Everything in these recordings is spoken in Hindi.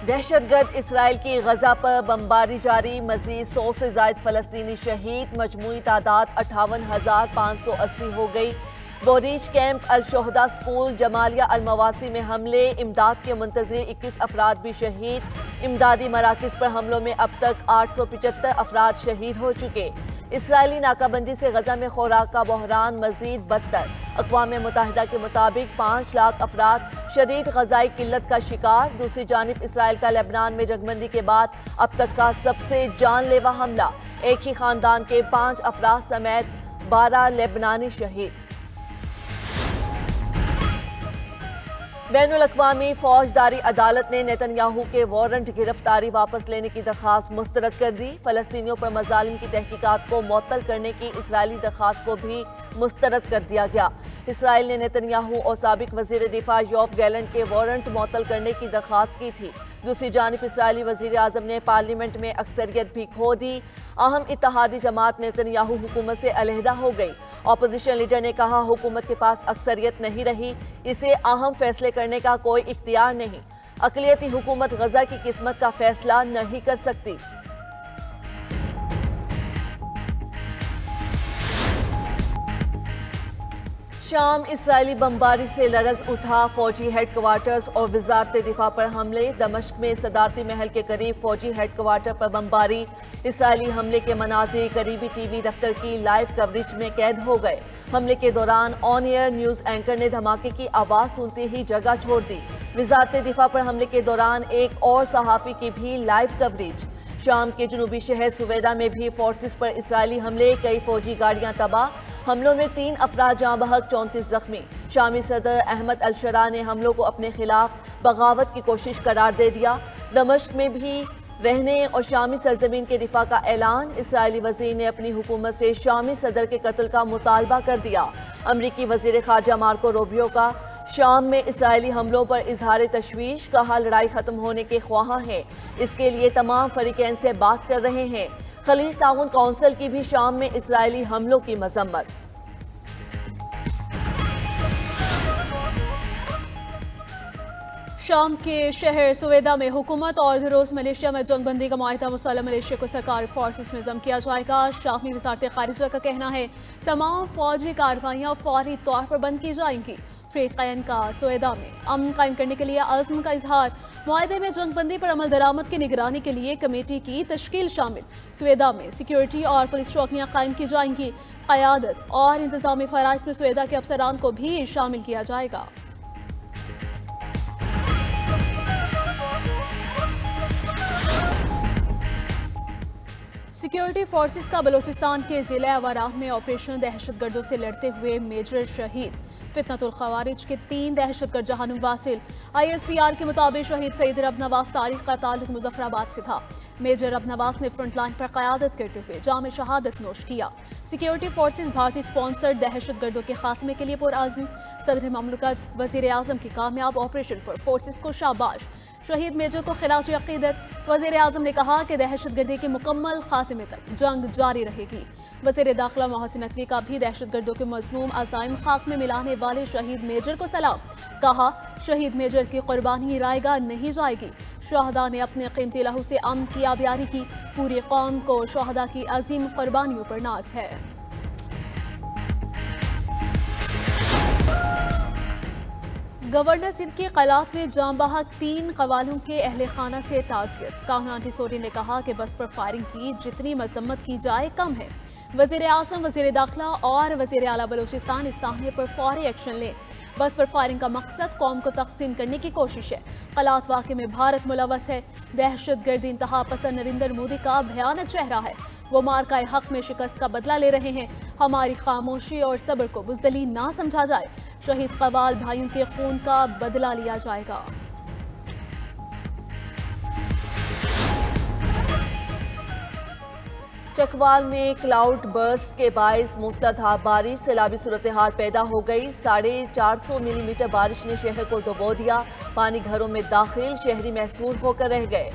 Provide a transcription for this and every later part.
दहशतगर्द इसराइल की गजा पर बमबारी जारी, मजीद 100 से जायद फलस्तीनी शहीद, मजमूई तादाद 58,580 हो गई। बोरीज कैंप, अल-शोहदा स्कूल, जमालिया अल-मवासी में हमले, इमदाद के मुंतज़िर 21 अफराद भी शहीद। इमदादी मराकिज़ पर हमलों में अब तक 875 अफराद शहीद हो चुके। इसराइली नाकाबंदी से गजा में खुराक का बहरान मजीद बदतर। अक़वाम मुत्तहिदा के मुताबिक 5 लाख अफराद शदीद ग़ज़ाई किल्लत का शिकार। दूसरी जानिब इसराइल का लेबनान में जंगबंदी के बाद अब तक का सबसे जानलेवा हमला, एक ही खानदान के 5 अफराद समेत 12 लेबनानी शहीद। बैनुल अक़वामी फौजदारी अदालत ने नेतन्याहू के वारंट गिरफ्तारी वापस लेने की दरख्वास्त मुस्तरद कर दी। फ़लस्तीनियों पर मज़ालिम की तहकीकात को मुअत्तल करने की इसराइली दरख्वास्त को भी मुस्तरद कर दिया गया। इसराइल ने नेतन्याहू और साबिक वज़ीर दिफा योव गैलेंट के वारंट मुअत्तल करने की दरख्वास्त की थी। दूसरी जानिब इसराइली वज़ीर आज़म ने पार्लियामेंट में अक्सरियत भी खो दी। अहम इत्तेहादी जमात नेतन्याहू हुकूमत से अलहदा हो गई। अपोजिशन लीडर ने कहा, हुकूमत के पास अक्सरियत नहीं रही, इसे अहम फैसले करने का कोई इख्तियार नहीं। अक़लियती हुकूमत गजा की किस्मत का फैसला नहीं कर सकती। शाम इसराइली बमबारी से लरज़ उठा, फौजी हेडक्वार्टर्स और वजारत दिफा पर हमले। दमिश्क में सदारती महल के करीब फौजी हेडक्वार्टर पर बमबारी। इसराइली हमले के मनाज़िर करीबी टीवी दफ्तर की लाइव कवरेज में कैद हो गए। हमले के दौरान ऑन एयर न्यूज़ एंकर ने धमाके की आवाज़ सुनते ही जगह छोड़ दी। वजारत दिफा पर हमले के दौरान एक और सहाफ़ी की भी लाइव कवरेज। शाम के जनूबी शहर सुवेदा में भी फोर्सेस पर इसराइली हमले, कई फौजी गाड़ियां तबाह। हमलों में 3 अफराद जाँ बहक, 34 जख्मी। शामी सदर अहमद अल-शरा ने हमलों को अपने खिलाफ बगावत की कोशिश करार दे दिया। दमिश्क में भी रहने और शामी सरजमीन के दिफा का ऐलान। इसराइली वजीर ने अपनी हुकूमत से शामी सदर के कत्ल का मुतालबा कर दिया। अमरीकी वजीर खारजा मार्को रूबियो का शाम में इसराइली हमलों पर इजहार तशवीश, कहा लड़ाई खत्म होने के ख्वाहां हैं, इसके लिए तमाम फरीकैन से बात कर रहे हैं। खलीज ताउन काउंसिल की भी शाम में इसराइली हमलों की मजम्मत। शाम के शहर सुवेदा में हुकूमत और रोज मलेशिया में जंगबंदी का मुआहिदा मुसल्लह मलेशिया को सरकारी फोर्सेस में जम किया जाएगा। शामी वज़ारत ख़ारिजा का कहना है तमाम फौजी कार्रवाइयाँ फौरी तौर पर बंद की जाएंगी। फ्रीकैन का सुवेदा में अमन कायम करने के लिए अज़्म का इजहार। मुआहिदे में जंगबंदी पर अमल दरामद की निगरानी के लिए कमेटी की तश्कील शामिल। सुवेदा में सिक्योरिटी और पुलिस चौकियाँ कायम की जाएंगी। क़यादत और इंतजामी फ़राइज़ में सुवेदा के अफसरान को भी शामिल किया जाएगा। सिक्योरिटी फोर्सेस का बलूचिस्तान के ज़िला अवाराह में ऑपरेशन दहशतगर्दों से लड़ते हुए मेजर शहीद। फितनतुल खवारिज के 3 दहशतगर्द जहानुम वासिल। ISPR के मुताबिक शहीद सईद रब नवाज तारीख का ताल्लुक मुजफ्फराबाद से था। मेजर रब नवाज ने फ्रंट लाइन पर क़यादत करते हुए जाम शहादत नोश किया। सिक्योरिटी फोर्सेस भारतीय स्पॉन्सर्ड दहशतगर्दों के खात्मे के लिए पुरअज़्म। सदर ममलकत वज़ीर आज़म की कामयाब ऑपरेशन पर फोर्सेस को शाबाश। शहीद मेजर को खिराज अक़ीदत। वज़ीर आज़म ने कहा कि दहशतगर्दी के मुकम्मल खात्मे तक जंग जारी रहेगी। वज़ीर दाखिला मोहसिन नकवी का भी दहशतगर्दों के मज़मूम अज़ाइम खाक में मिलाने वाले शहीद मेजर को सलाम। कहा, शहीद मेजर की कुर्बानी रायगा नहीं जाएगी। शहदा ने अपने कीमती लहू से अमन की आबियारी की। पूरी कौम को शहदा की अजीम कुर्बानियों पर नाज है। गवर्नर सिंध की क़लात में जाँ बहक 3 कवालों के अहले खाना से ताज़ियत। कान्हा टिसोरी ने कहा कि बस पर फायरिंग की जितनी मजम्मत की जाए कम है। वज़ीर आज़म, वज़ीर दाखिला और वज़ीर आला बलूचिस्तान इस ताहने पर फौरी एक्शन लें। बस पर फायरिंग का मकसद कौम को तकसीम करने की कोशिश है। क़लात वाक़े में भारत मुलवस है। दहशतगर्द इंतहा पसंद नरेंद्र मोदी का भयानक चेहरा है। वो मार्काए हक में शिकस्त का बदला ले रहे हैं। हमारी खामोशी और सब्र को बुज़दली ना समझा जाए। शहीद कवाल भाइयों के खून का बदला लिया जाएगा। चकवाल में क्लाउड बर्स्ट के बायस मूसलाधार बारिश, सैलाबी सूरत हाल पैदा हो गई। 450 मिलीमीटर बारिश ने शहर को डुबो दिया। पानी घरों में दाखिल, शहरी महसूर होकर रह गए।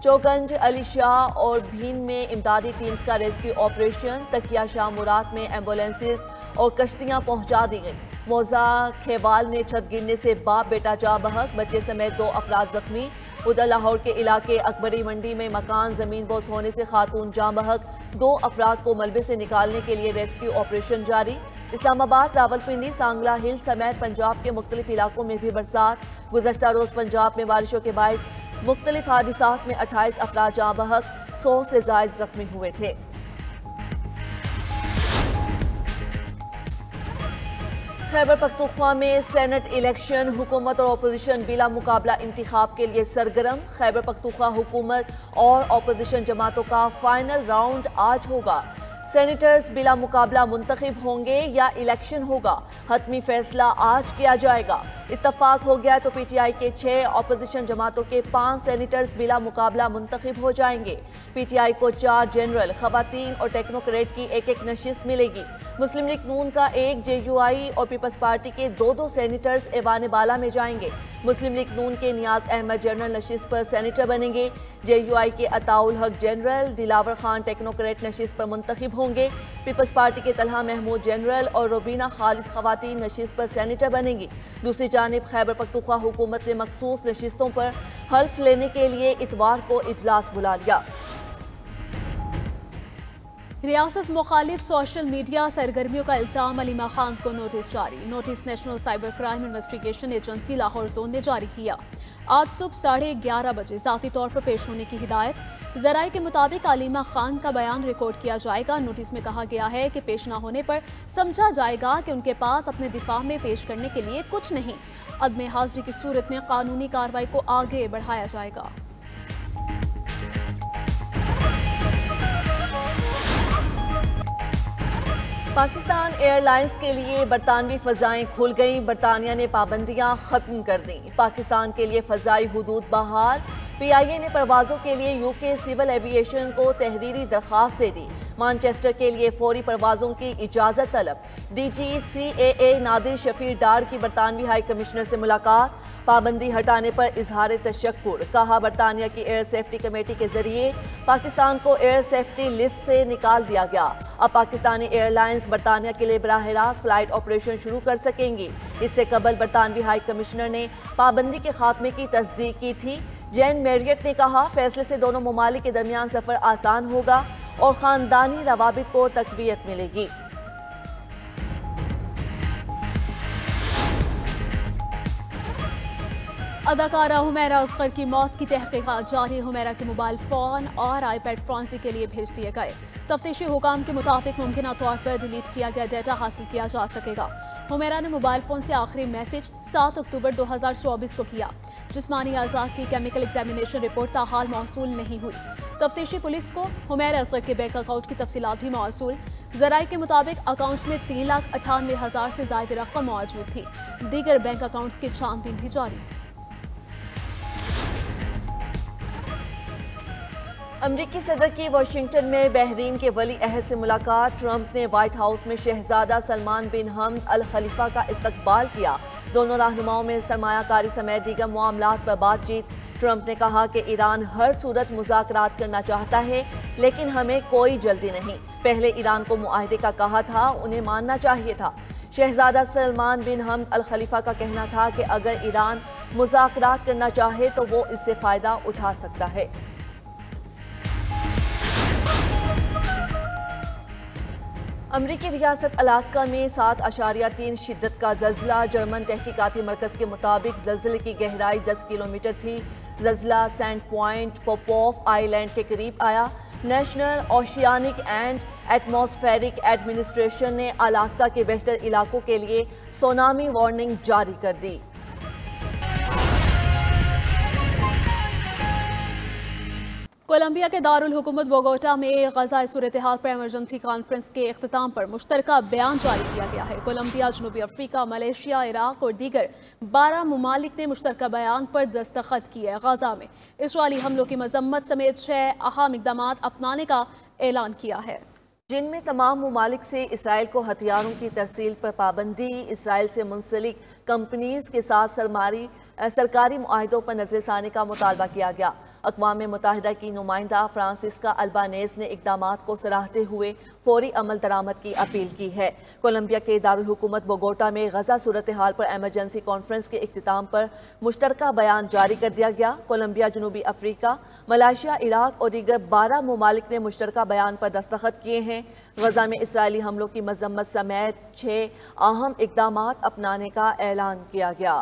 चौगंज, अली शाह और भीन में इमदादी टीम्स का रेस्क्यू ऑपरेशन। तकिया शाह मुराद में एम्बुलेंसेस और कश्तियां पहुंचा दी गई। मौजा खेवाल में छत गिरने से बाप बेटा जा बहक, बच्चे समेत 2 अफराद जख्मी। उधर लाहौर के इलाके अकबरी मंडी में मकान जमीन बोस होने से खातून जाँ बहक, 2 अफराद को मलबे से निकालने के लिए रेस्क्यू ऑपरेशन जारी। इस्लामाबाद, रावलपिंडी, सांगला हिल समेत पंजाब के मुख्तलिफ इलाकों में भी बरसात। गुज़श्ता रोज पंजाब में बारिशों के बायस मुख्तलिफ हादिसात में 28 अफराद जाँ बहक, 100 से ज़ायद जख्मी हुए थे। खैबर पख्तूनख्वा में सेनेट इलेक्शन, हुकूमत और अपोजिशन बिला मुकाबला इंतखाब के लिए सरगर्म। खैबर पख्तूनख्वा हुकूमत और अपोजिशन जमातों का फाइनल राउंड आज होगा। सेनेटर्स बिला मुकाबला मुंतखब होंगे या इलेक्शन होगा, हतमी फैसला आज किया जाएगा। इत्तफाक हो गया तो पीटीआई के 6, अपोजिशन जमातों के 5 सेनेटर्स बिला मुकाबला मुंतखब हो जाएंगे। पीटीआई को 4 जनरल, खवातीन और टेक्नोक्रेट की 1-1 नशिस्त मिलेगी। मुस्लिम लीग नून का 1, जेयूआई और पीपल्स पार्टी के 2-2 सेनेटर्स ऐवान बाला में जाएंगे। मुस्लिम लीग नून के नियाज अहमद जनरल नशिस्त पर सेनेटर बनेंगे। जेयूआई के अताउल हक जनरल, दिलावर खान टेक्नोक्रेट नशिस्त पर मुंतखब होंगे। पीपल्स पार्टी के तलहा महमूद जनरल और रुबीना खालिद खवातीन नशिस्त पर सेनेटर बनेंगी। दूसरी जानिब खैबर पख्तूनख्वा हुकूमत ने मखसूस नशिस्तों पर हल्फ लेने के लिए इतवार को इजलास बुला लिया। रियासत मुखालिफ सोशल मीडिया सरगर्मियों का इल्जाम, अलीमा खान को नोटिस जारी। Notice national cyber crime investigation agency Lahore zone ने जारी किया। आज सुबह 11:30 बजे ज़ाती तौर पर पेश होने की हिदायत। ज़राए के मुताबिक अलीमा खान का बयान रिकॉर्ड किया जाएगा। नोटिस में कहा गया है कि पेश न होने पर समझा जाएगा कि उनके पास अपने दिफा में पेश करने के लिए कुछ नहीं। अदम हाजिरी की सूरत में कानूनी कार्रवाई को आगे बढ़ाया जाएगा। पाकिस्तान एयरलाइंस के लिए बरतानवी फ़ज़ाएं खुल गईं। बरतानिया ने पाबंदियां ख़त्म कर दी। पाकिस्तान के लिए फ़ज़ाई हुदूद बहाल। पीआईए ने परवाज़ों के लिए यूके सिविल एविएशन को तहरीरी दरख्वास्त दे दी। मानचेस्टर के लिए फौरी परवाज़ों की इजाज़त तलब। DGCAA नादिर शफीर डार की बरतानवी हाई कमिश्नर से मुलाकात। पाबंदी हटाने पर इजहार तशक्कुर। कहा बरतानिया की एयर सेफ्टी कमेटी के जरिए पाकिस्तान को एयर सेफ्टी लिस्ट से निकाल दिया गया। अब पाकिस्तानी एयरलाइंस बरतानिया के लिए बराह रास्त फ्लाइट ऑपरेशन शुरू कर सकेंगी। इससे कबल बरतानवी हाई कमिश्नर ने पाबंदी के खात्मे की तस्दीक की थी। जैन मैरियट ने कहा फैसले से दोनों ममालिक के दरमियान सफ़र आसान होगा और ख़ानदानी रवाबित को तक़वियत मिलेगी। अदाकारा हुमैरा असगर की मौत की तहकीकात जारी। हुमैरा के मोबाइल फ़ोन और आईपैड फॉरेंसिक के लिए भेज दिए गए। तफ्तीशी हुकाम के मुताबिक मुमकिन तौर पर डिलीट किया गया डेटा हासिल किया जा सकेगा। हुमैरा ने मोबाइल फ़ोन से आखिरी मैसेज 7 अक्टूबर 2024 को किया। जिस्मानी अज़ा की केमिकल एग्जामिनेशन रिपोर्ट ताहाल मौसूल नहीं हुई। तफ्तीशी पुलिस को हुमैरा असगर के बैंक अकाउंट की तफसीलात भी मौसूल। ज़राए के मुताबिक अकाउंट में 3,98,000 से ज़ायद रकम मौजूद थी। दीगर बैंक अकाउंट्स की छानबीन भी जारी। अमरीकी सदर की वाशिंगटन में बहरीन के वली अहद से मुलाकात। ट्रंप ने व्हाइट हाउस में शहजादा सलमान बिन हमद अल खलीफा का इस्तकबाल किया। दोनों रहनुमाओं में सरमायाकारी समेत दीगर मामलात पर बातचीत। ट्रंप ने कहा कि ईरान हर सूरत मुज़ाकरात करना चाहता है, लेकिन हमें कोई जल्दी नहीं। पहले ईरान को मुआहदे का कहा था, उन्हें मानना चाहिए था। शहजादा सलमान बिन हमद अल खलीफा का कहना था कि अगर ईरान मुज़ाकरात करना चाहे तो वो इससे फ़ायदा उठा सकता है। अमरीकी रियासत अलास्का में 7.3 शिद्दत का ज़ल्ज़ला। जर्मन तहकीकाती मरकज़ के मुताबिक ज़ल्ज़ले की गहराई 10 किलोमीटर थी। ज़ल्ज़ला सैंड पॉइंट पोपोफ आइलैंड के करीब आया। National oceanic and atmospheric administration ने अलास्का के वेस्टर्न इलाकों के लिए सुनामी वार्निंग जारी कर दी। कोलंबिया के दारुल हुकूमत बोगोटा में गजा सूरत हाल पर एमरजेंसी कॉन्फ्रेंस के इख्तिताम पर मुश्तरका बयान जारी किया गया है। कोलंबिया, जनूबी अफ्रीका, मलेशिया, इराक और दीगर 12 ममालिक ने मुश्तरका बयान पर दस्तखत किए। गजा में इसराइली हमलों की मजम्मत समेत 6 अहम इक़दाम अपनाने का ऐलान किया है, जिनमें तमाम ममालिक से इसराइल को हथियारों की तरसील पर पाबंदी, इसराइल से मुंसलिक कंपनीज के साथ सरकारी मुआहिदों पर नजरसानी का मुतालबा किया गया। अक़वाम मुत्तहिदा की नुमाइंदा फ्रांसिस्का अल्बानेज़ ने इक़दामात को सराहते हुए फौरी अमल दरामद की अपील की है। कोलंबिया के दारुल हुकूमत बोगोटा में गजा सूरत हाल पर एमरजेंसी कॉन्फ्रेंस के इख्तिताम पर मुश्तरका बयान जारी कर दिया गया। कोलंबिया, जनूबी अफ्रीका, मलेशिया, इराक और दीगर 12 ममालिक ने मुश्तरका बयान पर दस्तखत किए हैं। गजा में इसराइली हमलों की मजम्मत समेत 6 अहम इक़दामात अपनाने का ऐलान किया गया।